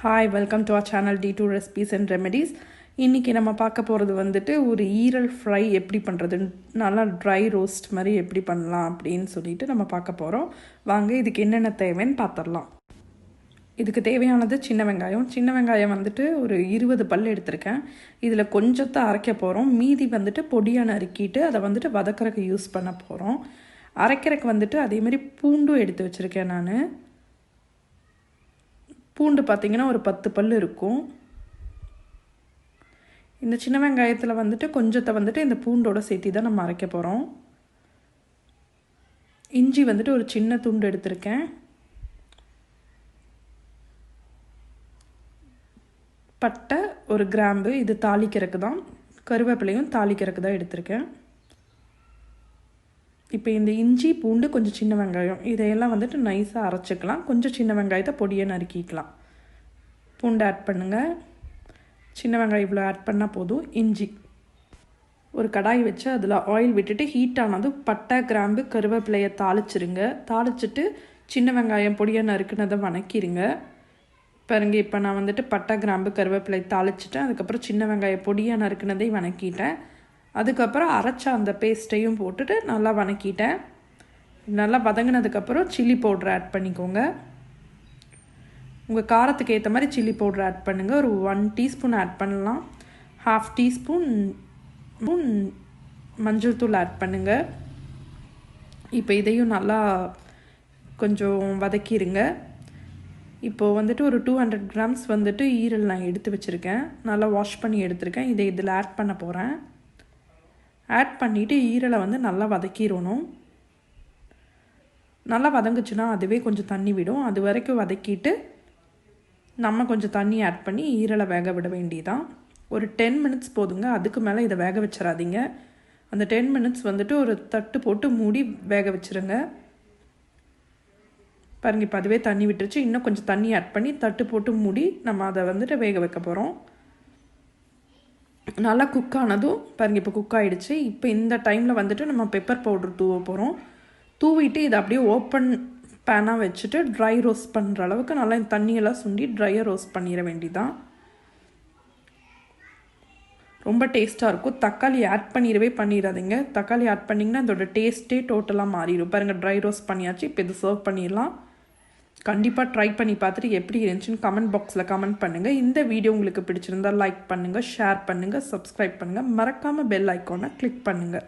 Hi, welcome to our channel D2 Recipes and Remedies. இன்னைக்கு நம்ம பார்க்க போறது வந்துட்டு ஒரு ஈரல் ஃப்ரை எப்படி பண்றது நல்லா dry roast மாதிரி எப்படி பண்ணலாம் அப்படினு சொல்லிட்டு நம்ம பார்க்க போறோம். வாங்க இதுக்கு என்னென்ன தேவைன்னு பார்த்தறலாம். இதுக்கு தேவையானது சின்ன வெங்காயம் வந்துட்டு ஒரு 20 பல் எடுத்துர்க்கேன். இதுல கொஞ்சத்தை அரைக்க போறோம். மீதி வந்துட்டு பொடியா நறுக்கிட்டு அத வந்துட்டு வதக்கறதுக்கு யூஸ் பண்ண போறோம். அரைக்கறதுக்கு வந்துட்டு அதே மாதிரி பூண்டு எடுத்து வச்சிருக்கேன் நானு. பூண்டு பாத்தீங்கன்னா ஒரு 10 பல் இருக்கும். இந்த சின்ன வெங்காயத்துல வந்துட்டு கொஞ்சத்தை வந்துட்டு இந்த பூண்டோட சேர்த்து தான் நம்ம அரைக்க போறோம். இஞ்சி வந்துட்டு ஒரு சின்ன துண்டு எடுத்துர்க்கேன். பட்டை ஒரு கிராம்பு இது தாளிக்கிறதுக்கு தான். கருவேப்பிலையும் தாளிக்கிறதுக்கு தான் எடுத்துர்க்கேன். இப்போ இந்த இஞ்சி பூண்டு கொஞ்சம் சின்ன வெங்காயம் இதையெல்லாம் வந்துட்டு நைஸா அரைச்சுக்கலாம். கொஞ்சம் சின்ன வெங்காயத்தை பொடியா நறுக்கிக்கலாம். பூண்டு ஆட் பண்ணுங்க. சின்ன வெங்காயம் இவ்வளவு ஆட் பண்ணா போதும். இஞ்சி ஒரு கடாய் வச்சு அதுல ஆயில் விட்டுட்டு ஹீட் ஆனதும் பட்டை கிராம்பு கருவேப்பிலையை தாளிச்சிருங்க. தாளிச்சிட்டு சின்ன வெங்காயம் பொடியா நறுக்குனதை வணக்கிடுங்க. பாருங்க இப்போ நான் வந்துட்டு பட்டை கிராம்பு கருவேப்பிலை தாளிச்சிட்டேன். அதுக்கு அப்புறம் சின்ன வெங்காயம் பொடியா நறுக்குனதை வணக்கிட்டேன். அதுக்கு அப்புறம் அரைச்ச அந்த பேஸ்டையும் போட்டுட்டு நல்லா வணக்கிட்டேன். நல்லா வதங்கினதுக்கு அப்புறம் சில்லி பவுடர் ஆட் பண்ணிக்கோங்க. உங்க காரத்துக்கு ஏத்த மாதிரி சில்லி பவுடர் ஆட் பண்ணுங்க. ஒரு 1 டீஸ்பூன் ஆட் பண்ணலாம். 1/2 டீஸ்பூன் மஞ்சள் தூள் ஆட் பண்ணுங்க. இப்போ இதையும் நல்லா கொஞ்சம் வதக்கிடுங்க. இப்போ வந்துட்டு ஒரு 200 grams வந்துட்டு ஈரல் நான் எடுத்து வச்சிருக்கேன். நல்லா வாஷ் பண்ணி எடுத்துர்க்கேன். இதை இதில் ஆட் பண்ண போறேன். ஆட் பண்ணிட்டு ஈரலை வந்து நல்லா வதக்கிரணும். நல்லா வதங்குச்சுனா அதுவே கொஞ்சம் தண்ணி விடும். அது வரைக்கும் வதக்கிட்டு நம்ம கொஞ்சம் தண்ணி ஆட் பண்ணி ஈரலை வேக விட வேண்டியதான். ஒரு 10 minutes போதுங்க. அதுக்கு மேல இத வேக வச்சிராதீங்க. அந்த 10 minutes வந்துட்டு ஒரு தட்டு போட்டு மூடி வேக வச்சிருங்க. பாருங்க இப்போ அதுவே தண்ணி விட்டுருச்சு. இன்னும் கொஞ்சம் தண்ணி ஆட் பண்ணி தட்டு போட்டு மூடி நம்ம அதை வந்துட்டு வேக வைக்க போறோம். நல்லா குக் ஆனதும் பாருங்க இப்போ குக் ஆயிடுச்சு. இப்போ இந்த டைம்ல வந்துட்டு நம்ம பெப்பர் பவுடர் தூவ போறோம். தூவிட்டு இத அப்படியே ஓபன் பேனா வச்சுட்டு ட்ரை ரோஸ்ட் பண்ற அளவுக்கு நல்லா தண்ணி எல்லாம் சுண்டி ட்ரையா ரோஸ்ட் பண்ணிர வேண்டியதான். ரொம்ப டேஸ்டா இருக்கும். தக்காளி ஆட் பண்ணிராதீங்க. தக்காளி ஆட் பண்ணீங்கன்னா அதோட டேஸ்டே டோட்டலா மாறிடும். பாருங்க ட்ரை ரோஸ்ட் பண்ணியாச்சு. இப்போ இத சர்வ் பண்ணிரலாம். கண்டிப்பா ட்ரை பண்ணி பார்த்துட்டு எப்படி இருந்துச்சுன்னு கமெண்ட் பாக்ஸ்ல கமெண்ட் பண்ணுங்க. இந்த வீடியோ உங்களுக்கு பிடிச்சிருந்தா லைக் பண்ணுங்க, ஷேர் பண்ணுங்க, சப்ஸ்கிரைப் பண்ணுங்க. மறக்காம பெல் ஐகானை கிளிக் பண்ணுங்க.